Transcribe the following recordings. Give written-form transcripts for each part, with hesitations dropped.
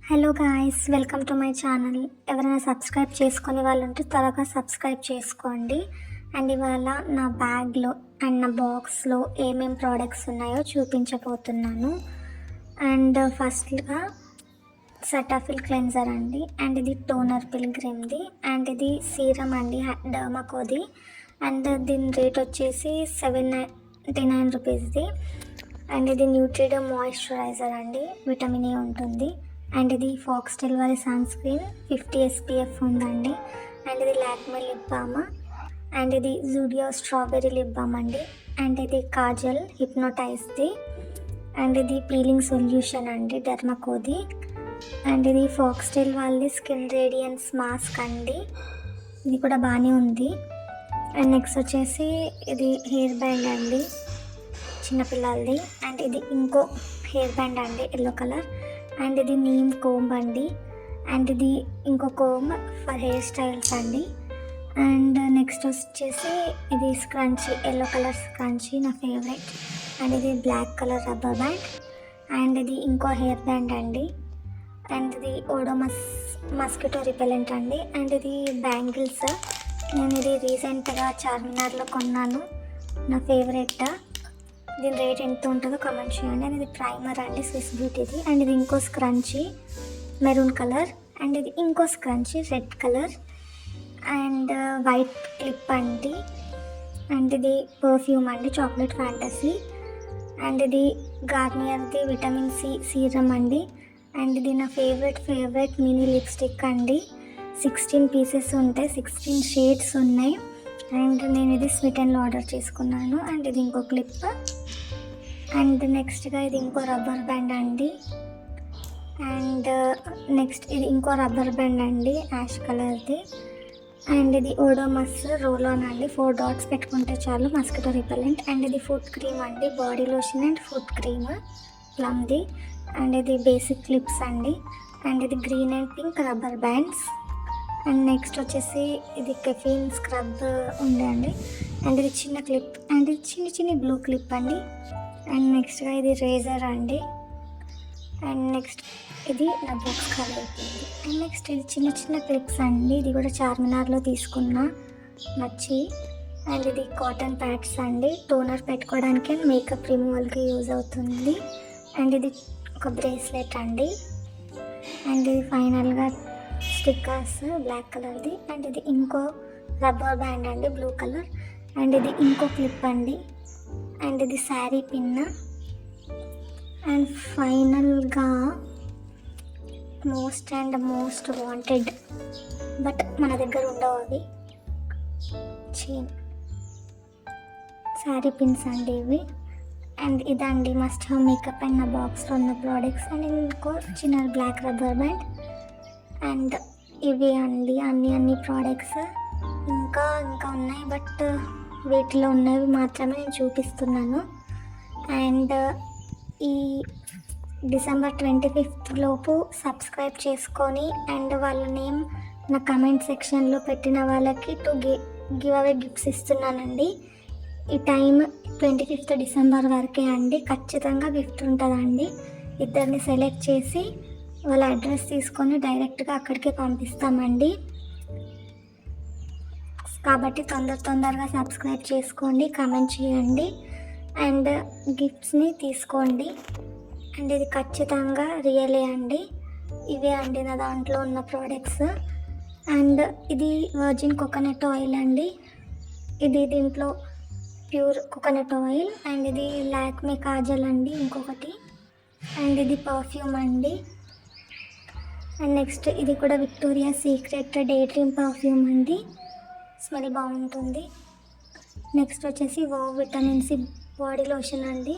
Hello guys, welcome to my channel. ఎవరైనా subscribe చేసుకునే వాళ్ళు ఉంటే త్వరగా సబ్స్క్రైబ్ చేసుకోండి. అండ్ ఇవాళ నా బ్యాగ్లో అండ్ నా బాక్స్లో ఏమేమి ప్రోడక్ట్స్ ఉన్నాయో చూపించబోతున్నాను. అండ్ ఫస్ట్గా సెటాఫిల్ క్లెన్జర్ అండి, అండ్ ఇది టోనర్ పిల్గ్రిమ్ది, అండ్ ఇది సీరం అండి డర్మాకోది. అండ్ దీని రేట్ వచ్చేసి 799 రూపీస్ది. అండ్ ఇది న్యూట్రిడ్ మాయిశ్చరైజర్ అండి, విటమిన్ ఏ ఉంటుంది. అండ్ ఇది ఫాక్స్టైల్ వారి సన్ స్క్రీన్ 50 SPF ఉందండి. అండ్ ఇది లాక్మే లిప్ బామ్, అండ్ ఇది జూడియో స్ట్రాబెర్రీ లిప్ బామ్ అండి. అండ్ ఇది కాజల్ హిప్నోటైజ్ది, అండ్ ఇది పీలింగ్ సొల్యూషన్ అండి డర్మాకోది. అండ్ ఇది ఫాక్స్టైల్ వాళ్ళది స్కిన్ రేడియన్స్ మాస్క్ అండి, ఇది కూడా బాగానే ఉంది. అండ్ నెక్స్ట్ వచ్చేసి ఇది హెయిర్ బ్యాండ్ అండి చిన్నపిల్లలది. అండ్ ఇది ఇంకో హెయిర్ బ్యాండ్ అండి ఎల్లో కలర్. అండ్ ఇది నీమ్ కోంబ్ అండి, అండ్ ఇది ఇంకో కోంబ్ ఫర్ హెయిర్ స్టైల్స్ అండి. అండ్ నెక్స్ట్ వచ్చేసి ఇది స్క్రంచీ, ఎల్లో కలర్ స్క్రంచీ నా ఫేవరెట్. అండ్ ఇది black colour rubber band. And ఇది ఇంకో హెయిర్ బ్యాండ్ అండి. అండ్ ఇది ఓడోమస్ మస్కిటో రిపెలెంట్ అండి. అండ్ ఇది బ్యాంగిల్స్, నేను ఇది రీసెంట్గా చార్మినార్లో కొన్నాను, నా ఫేవరెట్. దీని రేట్ ఎంత ఉంటుందో కామెంట్ చేయండి. అండ్ ఇది ప్రైమర్ అండి స్విస్ బ్యూటీది. అండ్ ఇది ఇంకో స్క్రంచీ మెరూన్ కలర్. అండ్ ఇది ఇంకో scrunchie red colour. And white clip అండి. అండ్ ఇది పర్ఫ్యూమ్ అండి చాక్లెట్ ఫ్యాంటసీ. అండ్ ఇది గార్నియర్ది విటమిన్ సి సీరం అండి. అండ్ ఇది నా ఫేవరెట్ మినీ లిప్స్టిక్ అండి. 16 పీసెస్ ఉంటాయి, 16 షేడ్స్ ఉన్నాయి. అండ్ నేను ఇది స్వీట్ అండ్లో ఆర్డర్ చేసుకున్నాను. అండ్ ఇది ఇంకో క్లిప్. అండ్ నెక్స్ట్గా ఇది ఇంకో రబ్బర్ బ్యాండ్ అండి. అండ్ నెక్స్ట్ ఇది ఇంకో రబ్బర్ బ్యాండ్ అండి యాష్ కలర్ది. అండ్ ఇది ఓడోమస్ రోల్ ఆన్ అండి, 4 డాట్స్ పెట్టుకుంటే చాలు, మస్కిటో రిపెలెంట్. అండ్ ఇది ఫుట్ క్రీమ్ అండి, body lotion and foot cream ప్లమ్ది. అండ్ ఇది బేసిక్ క్లిప్స్ అండి. అండ్ ఇది green and pink rubber bands. And next వచ్చేసి ఇది కెఫీన్ స్క్రబ్ ఉండే అండి. అండ్ ఇది చిన్న క్లిప్, అండ్ ఇది చిన్న బ్లూ క్లిప్ అండి. అండ్ నెక్స్ట్గా ఇది రేజర్ అండి. అండ్ నెక్స్ట్ ఇది నా బాక్స్ ఖాళీ అయిపోయింది. అండ్ నెక్స్ట్ ఇది చిన్న క్లిప్స్ అండి, ఇది కూడా చార్మినార్లో తీసుకున్న నచ్చి. అండ్ ఇది కాటన్ ప్యాడ్స్ అండి, టోనర్ పెట్టుకోవడానికి అండ్ మేకప్ రిమూవల్కి యూజ్ అవుతుంది. అండ్ ఇది ఒక బ్రేస్లెట్ అండి. అండ్ ఇది ఫైనల్గా స్టిక్కర్స్ బ్లాక్ కలర్ది. అండ్ ఇది ఇంకో రబ్బర్ బ్యాండ్ అండి బ్లూ కలర్. అండ్ ఇది ఇంకో క్లిప్ అండి. అండ్ ఇది శారీ పిన్. అండ్ ఫైనల్గా మోస్ట్ వాంటెడ్ బట్ మన దగ్గర ఉండవు అవి చైన్ శారీ పిన్స్ అండి ఇవి. అండ్ ఇదండి మస్ట్ హ్యావ్ మేకప్ అండ్ నా బాక్స్లో ఉన్న ప్రోడక్ట్స్. అండ్ ఇంకో చిన్న బ్లాక్ రబ్బర్ బ్యాండ్. అండ్ ఇవి అండి అన్ని ప్రోడక్ట్స్. ఇంకా ఉన్నాయి, బట్ వీటిలో ఉన్నవి మాత్రమే నేను చూపిస్తున్నాను. అండ్ ఈ డిసెంబర్ 25th లోపు సబ్స్క్రైబ్ చేసుకొని అండ్ వాళ్ళ నేమ్ నా కమెంట్ సెక్షన్లో పెట్టిన వాళ్ళకి 2 గివ్ అవే గిఫ్ట్స్ ఇస్తున్నానండి. ఈ టైం 25th డిసెంబర్ వరకే అండి, ఖచ్చితంగా గిఫ్ట్ ఉంటుందండి. ఇద్దరిని సెలెక్ట్ చేసి వాళ్ళ అడ్రస్ తీసుకొని డైరెక్ట్గా అక్కడికే పంపిస్తామండి. కాబట్టి తొందరగా సబ్స్క్రైబ్ చేసుకోండి, కామెంట్ చేయండి అండ్ గిఫ్ట్స్ని తీసుకోండి. అండ్ ఇది ఖచ్చితంగా రియలే అండి, ఇవే అండి నా దాంట్లో ఉన్న ప్రోడక్ట్స్. అండ్ ఇది వర్జిన్ కోకోనట్ ఆయిల్ అండి, ఇది దీంట్లో ప్యూర్ కోకోనట్ ఆయిల్. అండ్ ఇది లాక్మే కాజల్ అండి ఇంకొకటి. అండ్ ఇది పర్ఫ్యూమ్ అండి. అండ్ నెక్స్ట్ ఇది కూడా Victoria Secret day dream perfume అండి, స్మెల్ బాగుంటుంది. నెక్స్ట్ వచ్చేసి విటమిన్ సి బాడీ లోషన్ అండి,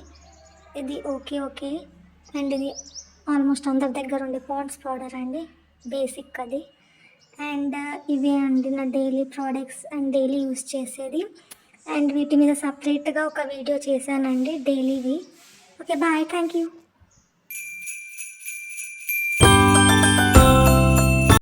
ఇది ఓకే. అండ్ ఇది ఆల్మోస్ట్ అందరి దగ్గర ఉండే పాండ్స్ పౌడర్ అండి, బేసిక్ అది. అండ్ ఇవే అండి నా daily products and daily use చేసేది. అండ్ వీటి మీద సపరేట్గా ఒక వీడియో చేశానండి డైలీవి. Okay bye, thank you.